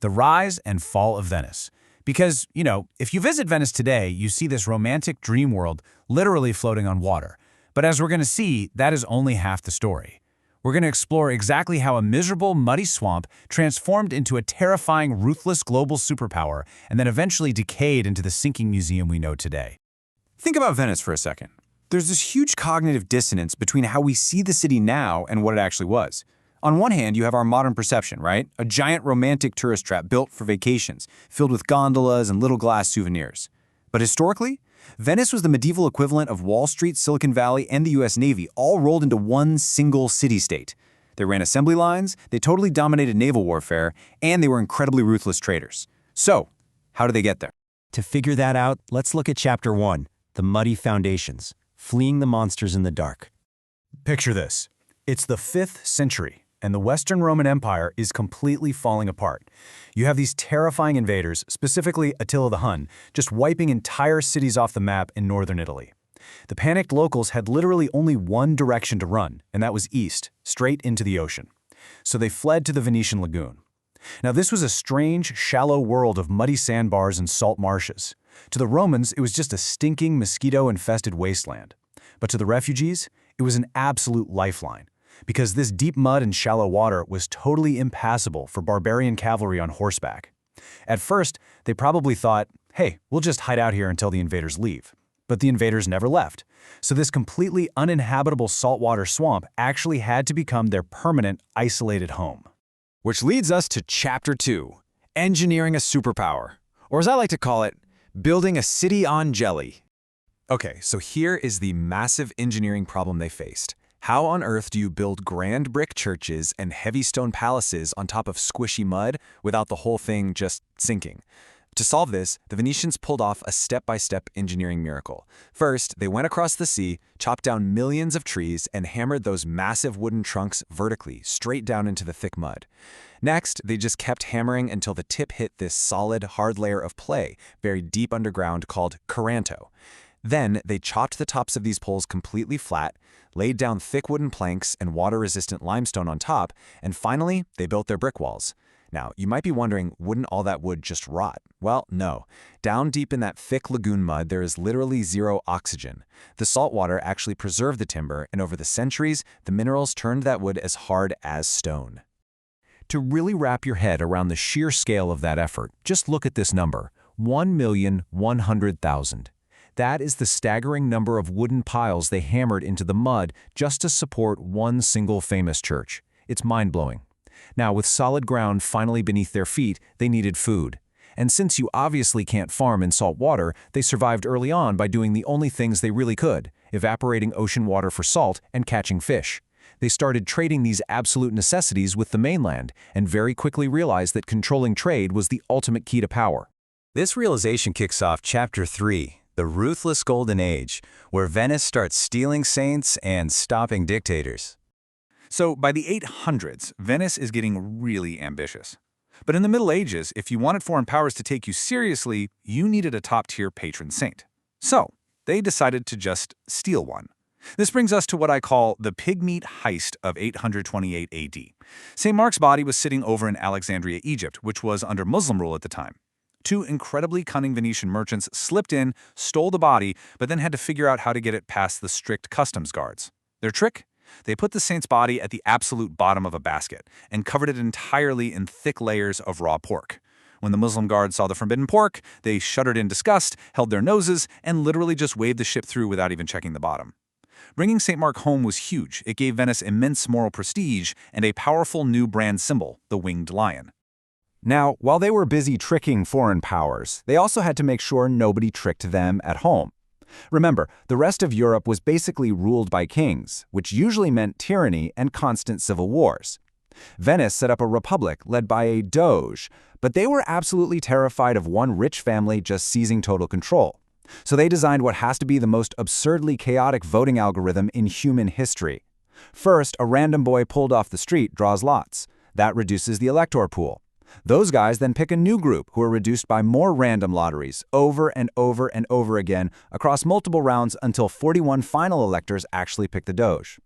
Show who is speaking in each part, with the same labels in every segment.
Speaker 1: the rise and fall of Venice. Because, if you visit Venice today, you see this romantic dream world literally floating on water. But as we're going to see, that is only half the story. We're going to explore exactly how a miserable, muddy swamp transformed into a terrifying, ruthless global superpower and then eventually decayed into the sinking museum we know today.
Speaker 2: Think about Venice for a second. There's this huge cognitive dissonance between how we see the city now and what it actually was. On one hand, you have our modern perception, right? A giant romantic tourist trap built for vacations, filled with gondolas and little glass souvenirs. But historically, Venice was the medieval equivalent of Wall Street, Silicon Valley, and the US Navy all rolled into one single city-state. They ran assembly lines, they totally dominated naval warfare, and they were incredibly ruthless traders. So, how did they get there?
Speaker 3: To figure that out, let's look at Chapter 1, The Muddy Foundations, Fleeing the Monsters in the Dark.
Speaker 1: Picture this. It's the 5th century, and the Western Roman Empire is completely falling apart. You have these terrifying invaders, specifically Attila the Hun, just wiping entire cities off the map in northern Italy. The panicked locals had literally only one direction to run, and that was east, straight into the ocean. So they fled to the Venetian lagoon. Now this was a strange, shallow world of muddy sandbars and salt marshes. To the Romans, it was just a stinking, mosquito-infested wasteland. But to the refugees, it was an absolute lifeline, because this deep mud and shallow water was totally impassable for barbarian cavalry on horseback. At first, they probably thought, hey, we'll just hide out here until the invaders leave. But the invaders never left, so this completely uninhabitable saltwater swamp actually had to become their permanent, isolated home.
Speaker 2: Which leads us to Chapter 2, Engineering a Superpower, or as I like to call it, Building a City on Jelly. Okay, so here is the massive engineering problem they faced. How on earth do you build grand brick churches and heavy stone palaces on top of squishy mud without the whole thing just sinking? To solve this, the Venetians pulled off a step-by-step engineering miracle. First, they went across the sea, chopped down millions of trees, and hammered those massive wooden trunks vertically, straight down into the thick mud. Next, they just kept hammering until the tip hit this solid, hard layer of clay, buried deep underground called Coranto. Then, they chopped the tops of these poles completely flat, laid down thick wooden planks and water-resistant limestone on top, and finally, they built their brick walls. Now, you might be wondering, wouldn't all that wood just rot? Well, no. Down deep in that thick lagoon mud, there is literally zero oxygen. The salt water actually preserved the timber, and over the centuries, the minerals turned that wood as hard as stone. To really wrap your head around the sheer scale of that effort, just look at this number, 1,100,000. That is the staggering number of wooden piles they hammered into the mud just to support one single famous church. It's mind-blowing. Now, with solid ground finally beneath their feet, they needed food. And since you obviously can't farm in salt water, they survived early on by doing the only things they really could, evaporating ocean water for salt and catching fish. They started trading these absolute necessities with the mainland, and very quickly realized that controlling trade was the ultimate key to power.
Speaker 3: This realization kicks off Chapter 3, The Ruthless Golden Age, where Venice starts stealing saints and stopping dictators.
Speaker 1: So by the 800s, Venice is getting really ambitious. But in the Middle Ages, if you wanted foreign powers to take you seriously, you needed a top-tier patron saint. So they decided to just steal one. This brings us to what I call the pigmeat heist of 828 AD. St. Mark's body was sitting over in Alexandria, Egypt, which was under Muslim rule at the time. Two incredibly cunning Venetian merchants slipped in, stole the body, but then had to figure out how to get it past the strict customs guards. Their trick? They put the saint's body at the absolute bottom of a basket and covered it entirely in thick layers of raw pork. When the Muslim guards saw the forbidden pork, they shuddered in disgust, held their noses, and literally just waved the ship through without even checking the bottom. Bringing St. Mark home was huge. It gave Venice immense moral prestige and a powerful new brand symbol, the winged lion.
Speaker 2: Now, while they were busy tricking foreign powers, they also had to make sure nobody tricked them at home. Remember, the rest of Europe was basically ruled by kings, which usually meant tyranny and constant civil wars. Venice set up a republic led by a doge, but they were absolutely terrified of one rich family just seizing total control. So they designed what has to be the most absurdly chaotic voting algorithm in human history. First, a random boy pulled off the street draws lots. That reduces the elector pool. Those guys then pick a new group who are reduced by more random lotteries over and over and over again across multiple rounds until 41 final electors actually pick the doge.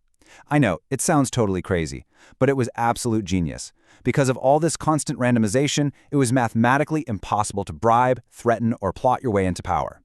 Speaker 1: I know, it sounds totally crazy, but it was absolute genius. Because of all this constant randomization, it was mathematically impossible to bribe, threaten, or plot your way into power.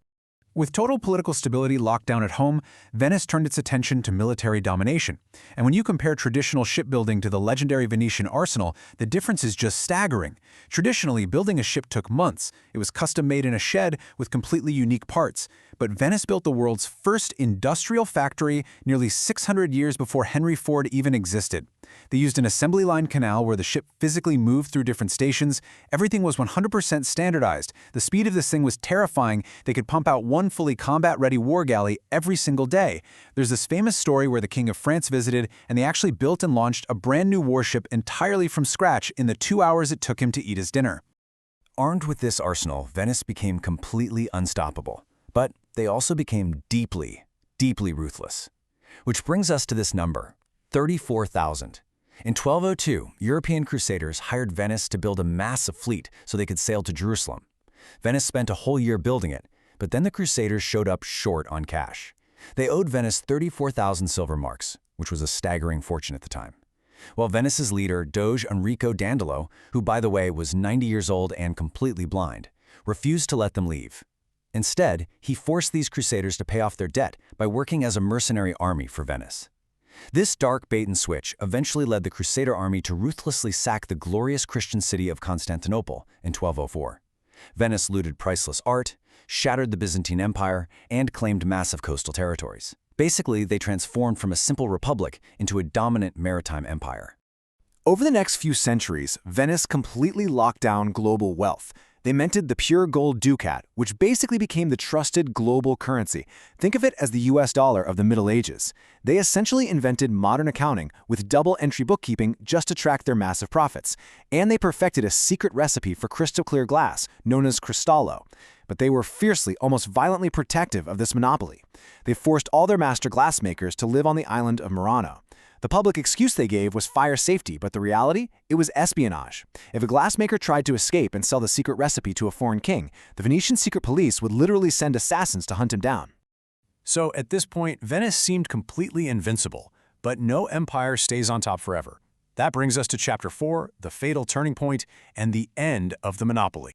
Speaker 1: With total political stability locked down at home, Venice turned its attention to military domination. And when you compare traditional shipbuilding to the legendary Venetian arsenal, the difference is just staggering. Traditionally, building a ship took months. It was custom-made in a shed with completely unique parts. But Venice built the world's first industrial factory nearly 600 years before Henry Ford even existed. They used an assembly line canal where the ship physically moved through different stations. Everything was 100% standardized. The speed of this thing was terrifying. They could pump out one fully combat-ready war galley every single day. There's this famous story where the King of France visited, and they actually built and launched a brand new warship entirely from scratch in the 2 hours it took him to eat his dinner.
Speaker 3: Armed with this arsenal, Venice became completely unstoppable. But they also became deeply, deeply ruthless. Which brings us to this number, 34,000. In 1202, European crusaders hired Venice to build a massive fleet so they could sail to Jerusalem. Venice spent a whole year building it, but then the crusaders showed up short on cash. They owed Venice 34,000 silver marks, which was a staggering fortune at the time. While Venice's leader, Doge Enrico Dandolo, who by the way was 90 years old and completely blind, refused to let them leave. Instead, he forced these crusaders to pay off their debt by working as a mercenary army for Venice. This dark bait-and-switch eventually led the Crusader army to ruthlessly sack the glorious Christian city of Constantinople in 1204. Venice looted priceless art, shattered the Byzantine Empire, and claimed massive coastal territories. Basically, they transformed from a simple republic into a dominant maritime empire.
Speaker 2: Over the next few centuries, Venice completely locked down global wealth. They minted the pure gold ducat, which basically became the trusted global currency. Think of it as the US dollar of the Middle Ages. They essentially invented modern accounting with double-entry bookkeeping just to track their massive profits. And they perfected a secret recipe for crystal-clear glass, known as cristallo. But they were fiercely, almost violently protective of this monopoly. They forced all their master glassmakers to live on the island of Murano. The public excuse they gave was fire safety, but the reality? It was espionage. If a glassmaker tried to escape and sell the secret recipe to a foreign king, the Venetian secret police would literally send assassins to hunt him down.
Speaker 1: So at this point, Venice seemed completely invincible, but no empire stays on top forever. That brings us to Chapter 4, the fatal turning point, and the end of the monopoly.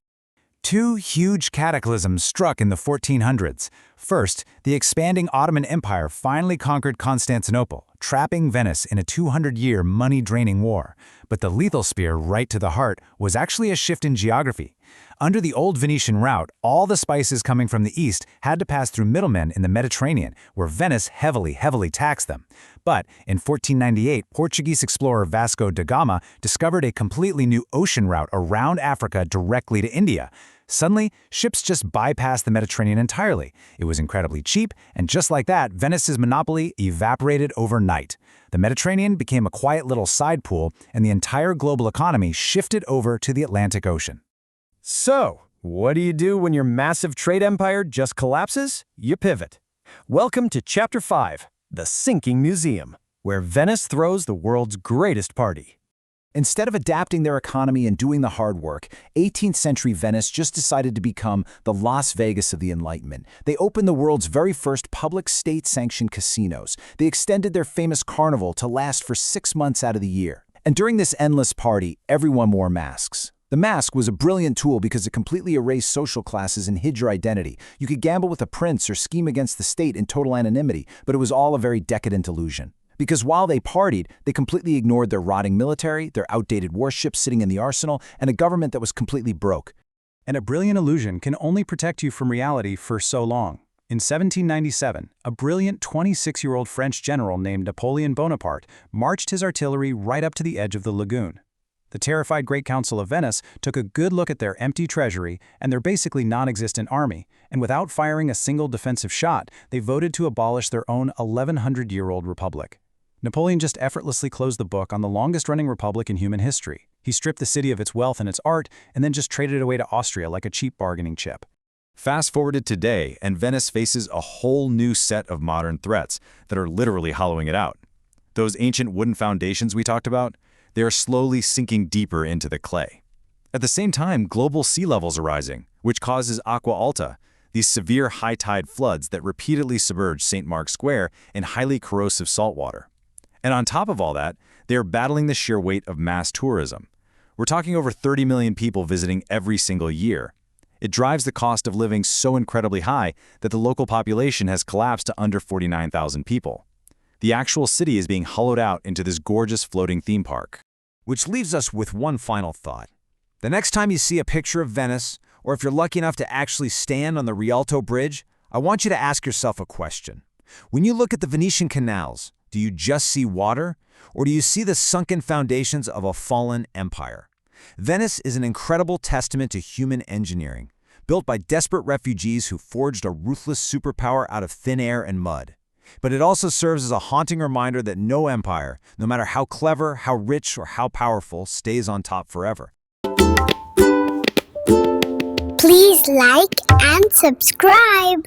Speaker 1: Two huge cataclysms struck in the 1400s. First, the expanding Ottoman Empire finally conquered Constantinople, trapping Venice in a 200-year money-draining war. But the lethal spear right to the heart was actually a shift in geography. Under the old Venetian route, all the spices coming from the east had to pass through middlemen in the Mediterranean, where Venice heavily taxed them. But in 1498, Portuguese explorer Vasco da Gama discovered a completely new ocean route around Africa directly to India. Suddenly, ships just bypassed the Mediterranean entirely. It was incredibly cheap, and just like that, Venice's monopoly evaporated overnight. The Mediterranean became a quiet little side pool, and the entire global economy shifted over to the Atlantic Ocean.
Speaker 4: So, what do you do when your massive trade empire just collapses? You pivot. Welcome to Chapter 5, The Sinking Museum, where Venice throws the world's greatest party.
Speaker 2: Instead of adapting their economy and doing the hard work, 18th century Venice just decided to become the Las Vegas of the Enlightenment. They opened the world's very first public state-sanctioned casinos. They extended their famous carnival to last for 6 months out of the year. And during this endless party, everyone wore masks. The mask was a brilliant tool because it completely erased social classes and hid your identity. You could gamble with a prince or scheme against the state in total anonymity, but it was all a very decadent illusion. Because while they partied, they completely ignored their rotting military, their outdated warships sitting in the arsenal, and a government that was completely broke.
Speaker 1: And a brilliant illusion can only protect you from reality for so long. In 1797, a brilliant 26-year-old French general named Napoleon Bonaparte marched his artillery right up to the edge of the lagoon. The terrified Great Council of Venice took a good look at their empty treasury and their basically non-existent army, and without firing a single defensive shot, they voted to abolish their own 1,100-year-old republic. Napoleon just effortlessly closed the book on the longest-running republic in human history. He stripped the city of its wealth and its art, and then just traded it away to Austria like a cheap bargaining chip.
Speaker 5: Fast forwarded today, and Venice faces a whole new set of modern threats that are literally hollowing it out. Those ancient wooden foundations we talked about, they are slowly sinking deeper into the clay. At the same time, global sea levels are rising, which causes aqua alta, these severe high-tide floods that repeatedly submerge St. Mark's Square in highly corrosive saltwater. And on top of all that, they are battling the sheer weight of mass tourism. We're talking over 30 million people visiting every single year. It drives the cost of living so incredibly high that the local population has collapsed to under 49,000 people. The actual city is being hollowed out into this gorgeous floating theme park.
Speaker 2: Which leaves us with one final thought. The next time you see a picture of Venice, or if you're lucky enough to actually stand on the Rialto Bridge, I want you to ask yourself a question. When you look at the Venetian canals, do you just see water, or do you see the sunken foundations of a fallen empire? Venice is an incredible testament to human engineering, built by desperate refugees who forged a ruthless superpower out of thin air and mud. But it also serves as a haunting reminder that no empire, no matter how clever, how rich, or how powerful, stays on top forever.
Speaker 6: Please like and subscribe.